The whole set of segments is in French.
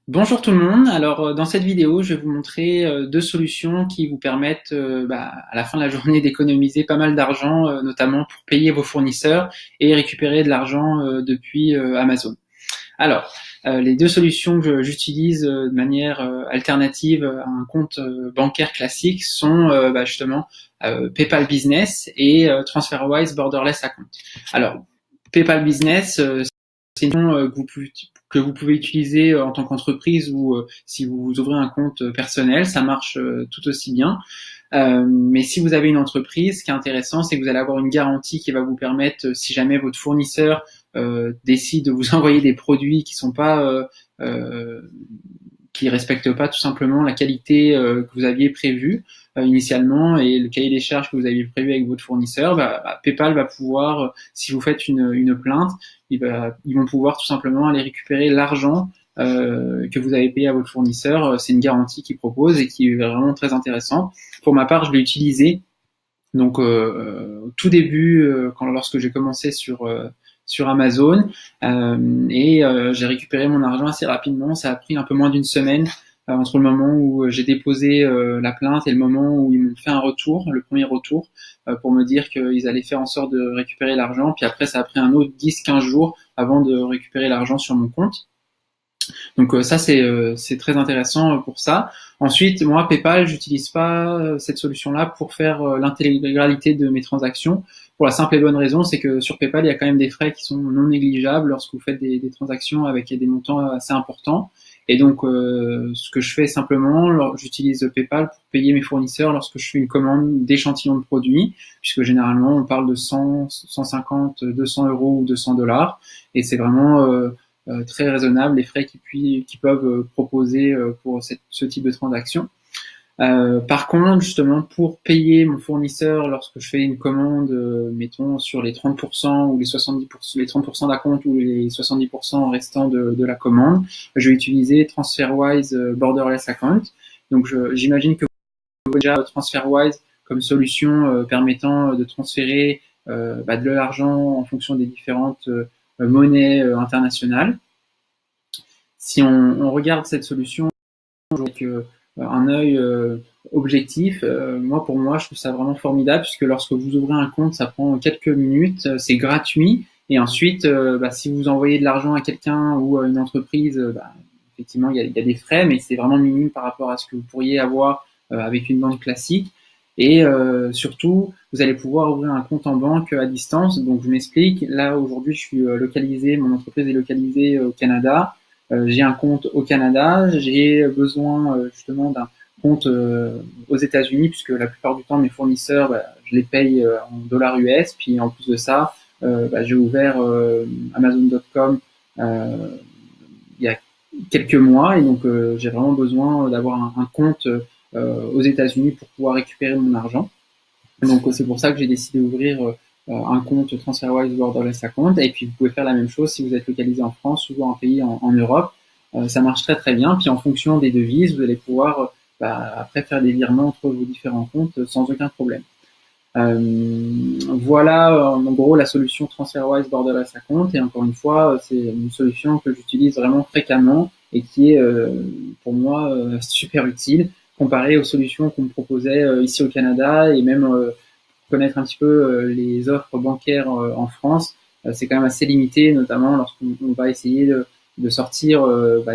Bonjour tout le monde. Alors dans cette vidéo, je vais vous montrer deux solutions qui vous permettent à la fin de la journée d'économiser pas mal d'argent, notamment pour payer vos fournisseurs et récupérer de l'argent depuis Amazon. Alors, les deux solutions que j'utilise de manière alternative à un compte bancaire classique sont justement PayPal Business et TransferWise Borderless Account. Alors, PayPal Business, c'est une solution que vous pouvez utiliser en tant qu'entreprise ou si vous ouvrez un compte personnel, ça marche tout aussi bien. Mais si vous avez une entreprise, ce qui est intéressant, c'est que vous allez avoir une garantie qui va vous permettre, si jamais votre fournisseur décide de vous envoyer des produits qui sont pas qui respectent pas tout simplement la qualité que vous aviez prévue initialement et le cahier des charges que vous aviez prévu avec votre fournisseur, PayPal va pouvoir, si vous faites une plainte, ils vont pouvoir tout simplement aller récupérer l'argent que vous avez payé à votre fournisseur. C'est une garantie qu'ils proposent et qui est vraiment très intéressante. Pour ma part, je l'ai utilisé donc tout début lorsque j'ai commencé sur Amazon j'ai récupéré mon argent assez rapidement. Ça a pris un peu moins d'une semaine entre le moment où j'ai déposé la plainte et le moment où ils m'ont fait un retour, le premier retour, pour me dire qu'ils allaient faire en sorte de récupérer l'argent. Puis après, ça a pris un autre 10-15 jours avant de récupérer l'argent sur mon compte. Donc ça c'est très intéressant pour ça. Ensuite, moi PayPal, j'utilise pas cette solution-là pour faire l'intégralité de mes transactions. Pour la simple et bonne raison, c'est que sur PayPal, il y a quand même des frais qui sont non négligeables lorsque vous faites des transactions avec des montants assez importants. Et donc, ce que je fais simplement, j'utilise PayPal pour payer mes fournisseurs lorsque je fais une commande d'échantillons de produits, puisque généralement on parle de 100, 150, 200 euros ou 200 $. Et c'est vraiment très raisonnable les frais qu'ils peuvent proposer pour ce type de transaction. Par contre, justement, pour payer mon fournisseur lorsque je fais une commande, mettons sur les 30% ou les 70%, les 30% d'acompte ou les 70% restants de la commande, je vais utiliser TransferWise Borderless Account. Donc, j'imagine que vous avez déjà TransferWise comme solution permettant de transférer de l'argent en fonction des différentes monnaies internationales. Si on regarde cette solution avec un œil objectif, pour moi, je trouve ça vraiment formidable puisque lorsque vous ouvrez un compte, ça prend quelques minutes, c'est gratuit. Et ensuite, si vous envoyez de l'argent à quelqu'un ou à une entreprise, effectivement, il y a des frais, mais c'est vraiment minime par rapport à ce que vous pourriez avoir avec une banque classique. Et surtout, vous allez pouvoir ouvrir un compte en banque à distance. Donc, je m'explique. Là, aujourd'hui, je suis localisé, mon entreprise est localisée au Canada. J'ai un compte au Canada. J'ai besoin justement d'un compte aux États-Unis, puisque la plupart du temps, mes fournisseurs, je les paye en dollars US. Puis en plus de ça, j'ai ouvert Amazon.com il y a quelques mois, et donc j'ai vraiment besoin d'avoir un compte aux États-Unis pour pouvoir récupérer mon argent. Donc c'est pour ça que j'ai décidé d'ouvrir un compte TransferWise Borderless Account. Et puis vous pouvez faire la même chose si vous êtes localisé en France ou en pays en Europe. Ça marche très très bien. Puis en fonction des devises, vous allez pouvoir après faire des virements entre vos différents comptes sans aucun problème. Voilà en gros la solution TransferWise Borderless Account. Et encore une fois, c'est une solution que j'utilise vraiment fréquemment et qui est pour moi super utile comparé aux solutions qu'on me proposait ici au Canada et même connaître un petit peu les offres bancaires en France. C'est quand même assez limité, notamment lorsqu'on va essayer de sortir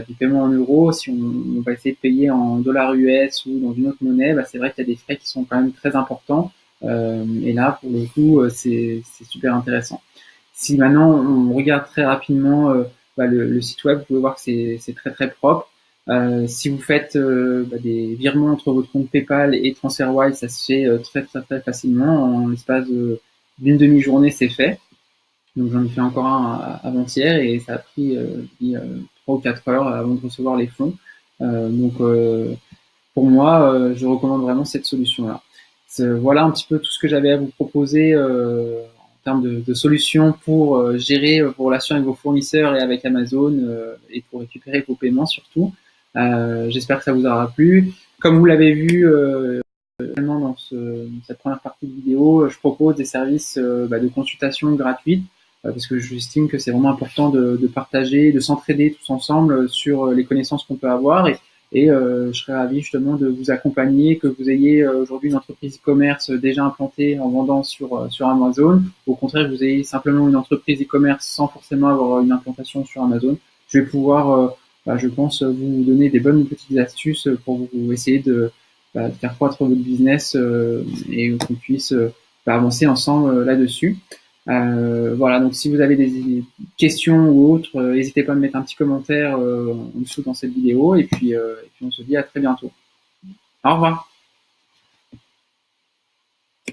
du paiement en euros. Si on va essayer de payer en dollars US ou dans une autre monnaie, c'est vrai qu'il y a des frais qui sont quand même très importants. Et là, pour le coup, c'est super intéressant. Si maintenant on regarde très rapidement le site web, vous pouvez voir que c'est très très propre. Si vous faites des virements entre votre compte PayPal et TransferWise, ça se fait très très très facilement. En l'espace d'une demi-journée, c'est fait. Donc j'en ai fait encore un avant-hier et ça a pris 3 ou 4 heures avant de recevoir les fonds. Pour moi, je recommande vraiment cette solution-là. Voilà un petit peu tout ce que j'avais à vous proposer en termes de solutions pour gérer vos relations avec vos fournisseurs et avec Amazon et pour récupérer vos paiements surtout. J'espère que ça vous aura plu. Comme vous l'avez vu dans cette première partie de vidéo, je propose des services de consultation gratuite parce que j'estime que c'est vraiment important de partager, de s'entraider tous ensemble sur les connaissances qu'on peut avoir. Et je serais ravi justement de vous accompagner, que vous ayez aujourd'hui une entreprise e-commerce déjà implantée en vendant sur Amazon. Au contraire, que vous ayez simplement une entreprise e-commerce sans forcément avoir une implantation sur Amazon. Je vais pouvoir, je pense, vous donner des bonnes petites astuces pour vous essayer de faire croître votre business et qu'on puisse avancer ensemble là-dessus. Voilà, donc si vous avez des questions ou autres, n'hésitez pas à me mettre un petit commentaire en dessous dans cette vidéo et puis on se dit à très bientôt. Au revoir.